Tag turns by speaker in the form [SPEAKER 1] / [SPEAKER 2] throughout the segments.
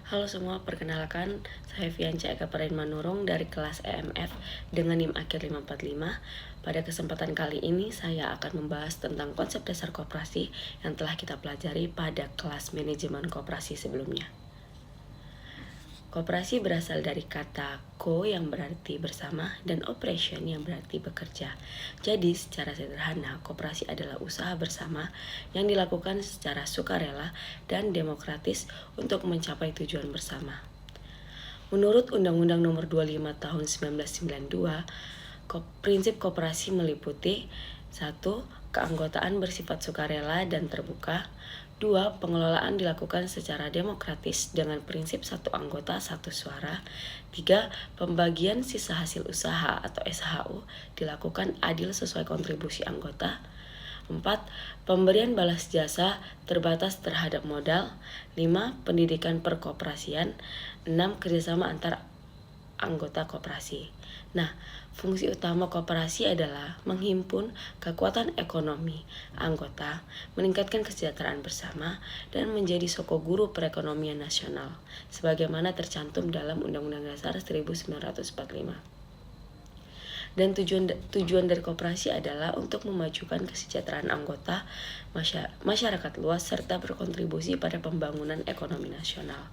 [SPEAKER 1] Halo semua, perkenalkan saya Fianca Eka Manurung dari kelas EMF dengan NIM akhir 545. Pada kesempatan kali ini saya akan membahas tentang konsep dasar koperasi yang telah kita pelajari pada kelas manajemen koperasi sebelumnya. Koperasi berasal dari kata ko yang berarti bersama dan operation yang berarti bekerja. Jadi secara sederhana, koperasi adalah usaha bersama yang dilakukan secara sukarela dan demokratis untuk mencapai tujuan bersama. Menurut Undang-Undang Nomor 25 Tahun 1992, prinsip koperasi meliputi 1. Keanggotaan bersifat sukarela dan terbuka. 2. Pengelolaan dilakukan secara demokratis dengan prinsip satu anggota satu suara. 3. Pembagian sisa hasil usaha atau SHU dilakukan adil sesuai kontribusi anggota. 4. Pemberian balas jasa terbatas terhadap modal. 5. Pendidikan perkoperasian. 6. Kerjasama antar anggota koperasi. Nah, fungsi utama koperasi adalah menghimpun kekuatan ekonomi anggota, meningkatkan kesejahteraan bersama, dan menjadi sokoguru perekonomian nasional, sebagaimana tercantum dalam Undang-Undang Dasar 1945. Dan tujuan dari koperasi adalah untuk memajukan kesejahteraan anggota, masyarakat luas, serta berkontribusi pada pembangunan ekonomi nasional.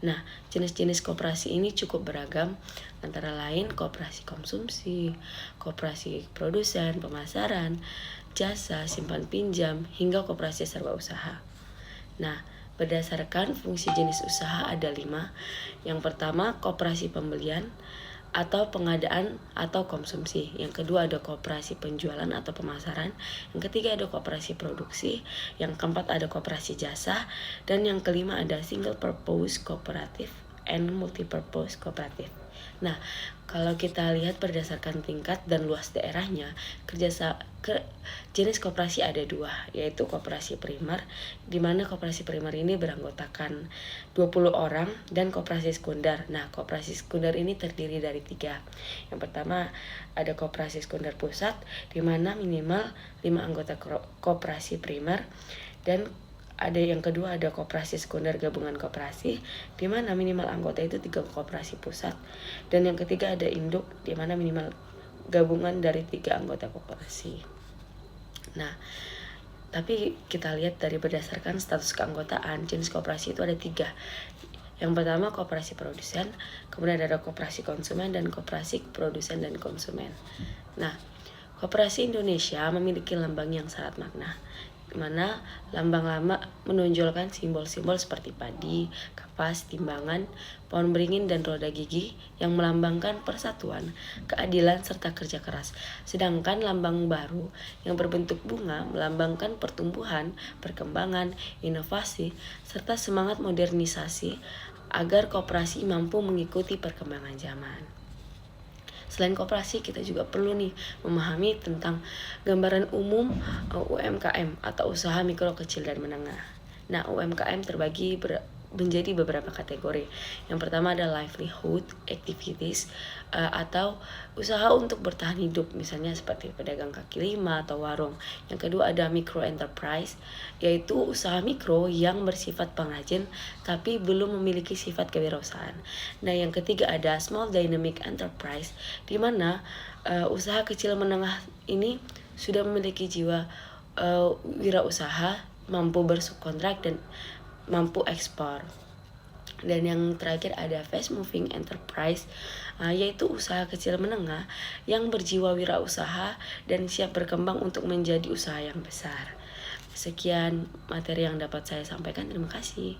[SPEAKER 1] Nah, jenis-jenis koperasi ini cukup beragam, antara lain koperasi konsumsi, koperasi produsen, pemasaran, jasa, simpan pinjam, hingga koperasi serba usaha. Nah, berdasarkan fungsi jenis usaha ada 5. Yang pertama, koperasi pembelian atau pengadaan atau konsumsi. Yang kedua ada koperasi penjualan atau pemasaran. Yang ketiga ada koperasi produksi. Yang keempat ada koperasi jasa. Dan yang kelima ada single purpose cooperative and multipurpose cooperative. Nah, kalau kita lihat berdasarkan tingkat dan luas daerahnya, jenis koperasi ada 2, yaitu koperasi primer, di mana koperasi primer ini beranggotakan 20 orang, dan koperasi sekunder. Nah, koperasi sekunder ini terdiri dari 3. Yang pertama ada koperasi sekunder pusat, di mana minimal 5 anggota koperasi primer, dan ada yang kedua ada koperasi sekunder gabungan koperasi, di mana minimal anggota itu 3 koperasi pusat, dan yang ketiga ada induk, di mana minimal gabungan dari 3 anggota koperasi. Nah, tapi kita lihat dari berdasarkan status keanggotaan, jenis koperasi itu ada 3. Yang pertama koperasi produsen, kemudian ada koperasi konsumen, dan koperasi produsen dan konsumen. Nah, koperasi Indonesia memiliki lambang yang syarat makna, di mana lambang lama menonjolkan simbol-simbol seperti padi, kapas, timbangan, pohon beringin, dan roda gigi yang melambangkan persatuan, keadilan, serta kerja keras. Sedangkan lambang baru yang berbentuk bunga melambangkan pertumbuhan, perkembangan, inovasi, serta semangat modernisasi agar koperasi mampu mengikuti perkembangan zaman. Selain koperasi, kita juga perlu memahami tentang gambaran umum UMKM atau usaha mikro, kecil, dan menengah. Nah, UMKM terbagi menjadi beberapa kategori. Yang pertama ada livelihood activities atau usaha untuk bertahan hidup, misalnya seperti pedagang kaki lima atau warung. Yang kedua ada micro enterprise, yaitu usaha mikro yang bersifat pengrajin tapi belum memiliki sifat kewirausahaan. Nah, yang ketiga ada small dynamic enterprise, di mana usaha kecil menengah ini sudah memiliki jiwa wirausaha, mampu bersubkontrak dan mampu ekspor. Dan yang terakhir ada fast moving enterprise, yaitu usaha kecil menengah yang berjiwa wirausaha dan siap berkembang untuk menjadi usaha yang besar. Sekian materi yang dapat saya sampaikan, terima kasih.